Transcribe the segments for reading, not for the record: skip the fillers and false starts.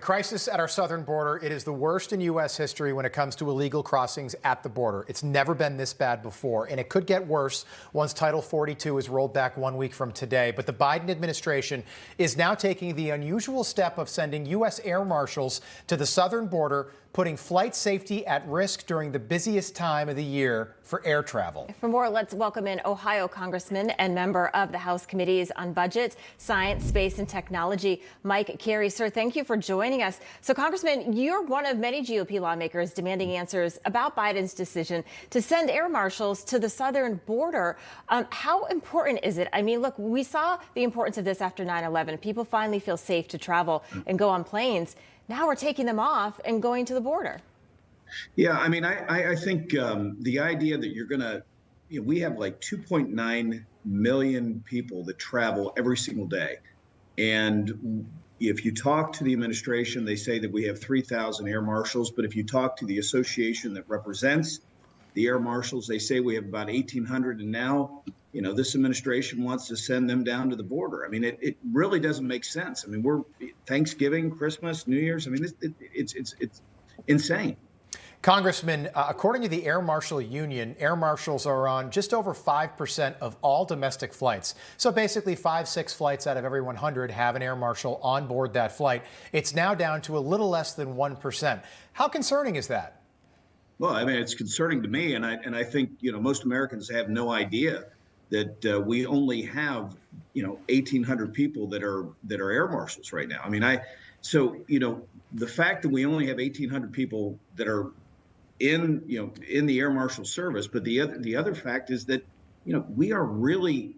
crisis at our southern border. It is the worst in U.S. history when it comes to illegal crossings at the border. It's never been this bad before, and it could get worse once Title 42 is rolled back 1 week from today. But the Biden administration is now taking the unusual step of sending U.S. air marshals to the southern border, putting flight safety at risk during the busiest time of the year for air travel. For more, let's welcome in Ohio Congressman and member of the House Committees on Budget, Science, Space, and Technology, Mike Carey. Sir, thank you for joining us. So, Congressman, you're one of many GOP lawmakers demanding answers about Biden's decision to send air marshals to the southern border. How important is it? I mean, look, we saw the importance of this after 9/11. People finally feel safe to travel and go on planes. Now we're taking them off and going to the border. Yeah, I mean, I think the idea that you're going to, we have like 2.9 million people that travel every single day. And if you talk to the administration, they say that we have 3,000 air marshals. But if you talk to the association that represents the air marshals, they say we have about 1,800. And now, this administration wants to send them down to the border. I mean, it really doesn't make sense. I mean, we're Thanksgiving, Christmas, New Year's. I mean, it's insane. Congressman, according to the Air Marshal Union, air marshals are on just over 5% of all domestic flights. So basically 5-6 flights out of every 100 have an air marshal on board that flight. It's now down to a little less than 1%. How concerning is that? Well, I mean, it's concerning to me. And I think, most Americans have no idea that we only have, 1,800 people that are air marshals right now. I mean, the fact that we only have 1,800 people that are in the air marshal service, but the other fact is that, we are really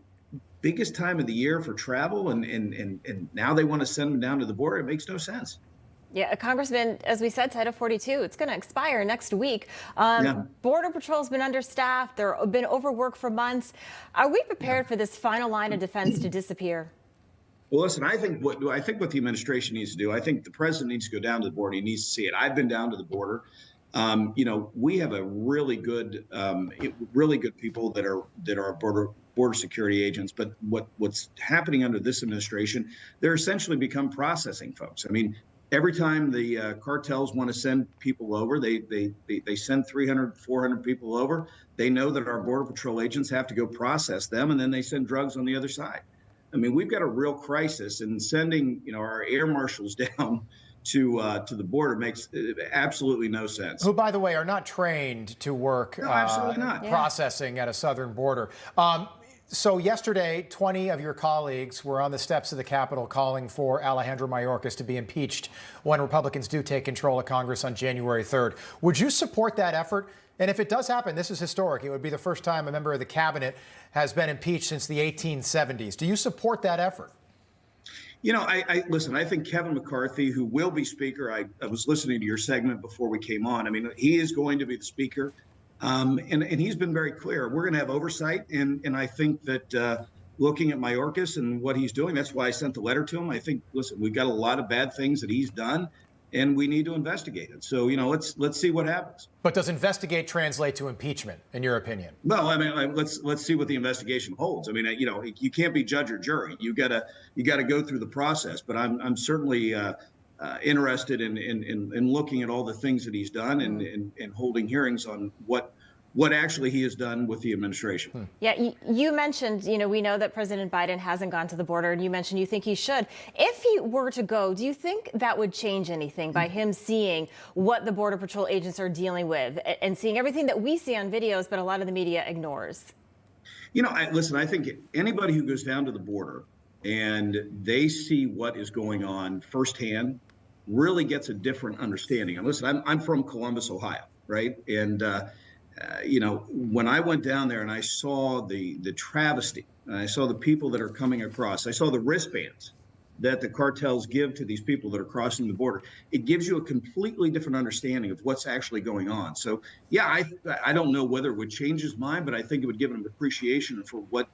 biggest time of the year for travel, and now they want to send them down to the border. It makes no sense. Yeah, Congressman, as we said, Title 42, it's going to expire next week. Border Patrol's been understaffed. They've been overworked for months. Are we prepared for this final line of defense to disappear? Well, listen, I think what the administration needs to do, I think the president needs to go down to the border. He needs to see it. I've been down to the border. We have a really good people that are border security agents. But what's happening under this administration, they're essentially become processing folks. I mean, every time the cartels want to send people over, they send 300, 400 people over. They know that our Border Patrol agents have to go process them, and then they send drugs on the other side. I mean, we've got a real crisis, and sending our air marshals down to the border makes absolutely no sense. Who, by the way, are not trained to work absolutely not. Processing at a southern border. So yesterday, 20 of your colleagues were on the steps of the Capitol calling for Alejandro Mayorkas to be impeached when Republicans do take control of Congress on January 3rd. Would you support that effort? And if it does happen, this is historic. It would be the first time a member of the cabinet has been impeached since the 1870s. Do you support that effort? Listen, I think Kevin McCarthy, who will be Speaker, I was listening to your segment before we came on. I mean, he is going to be the Speaker. And he's been very clear. We're going to have oversight. And I think that looking at Mayorkas and what he's doing, that's why I sent the letter to him. I think, listen, we've got a lot of bad things that he's done, and we need to investigate it. So, let's see what happens. But does investigate translate to impeachment, in your opinion? Well, I mean, let's see what the investigation holds. I mean, you can't be judge or jury. You gotta go through the process. But I'm certainly interested in looking at all the things that he's done and holding hearings on what actually he has done with the administration. Yeah, you mentioned, we know that President Biden hasn't gone to the border, and you mentioned you think he should. If he were to go, do you think that would change anything by him seeing what the Border Patrol agents are dealing with and seeing everything that we see on videos, but a lot of the media ignores? Listen, I think anybody who goes down to the border and they see what is going on firsthand really gets a different understanding. And listen, I'm from Columbus, Ohio, right? And when I went down there and I saw the travesty, and I saw the people that are coming across, I saw the wristbands that the cartels give to these people that are crossing the border. It gives you a completely different understanding of what's actually going on. So, yeah, I don't know whether it would change his mind, but I think it would give him appreciation for what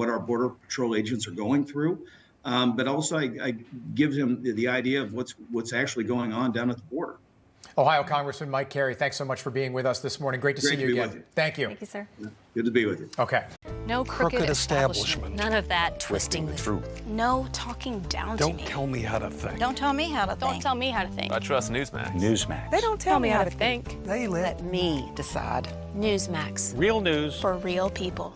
our Border Patrol agents are going through. But also, I give him the idea of what's actually going on down at the border. Ohio Congressman Mike Carey, thanks so much for being with us this morning. Great to see you again. Thank you. Thank you, sir. Good to be with you. Okay. No crooked establishment. None of that twisting the truth. No talking down to me. Don't tell me how to think. Don't tell me how to think. Don't tell me how to think. I trust Newsmax. Newsmax. They don't tell me how to think. They let Me decide. Newsmax. real news For real people.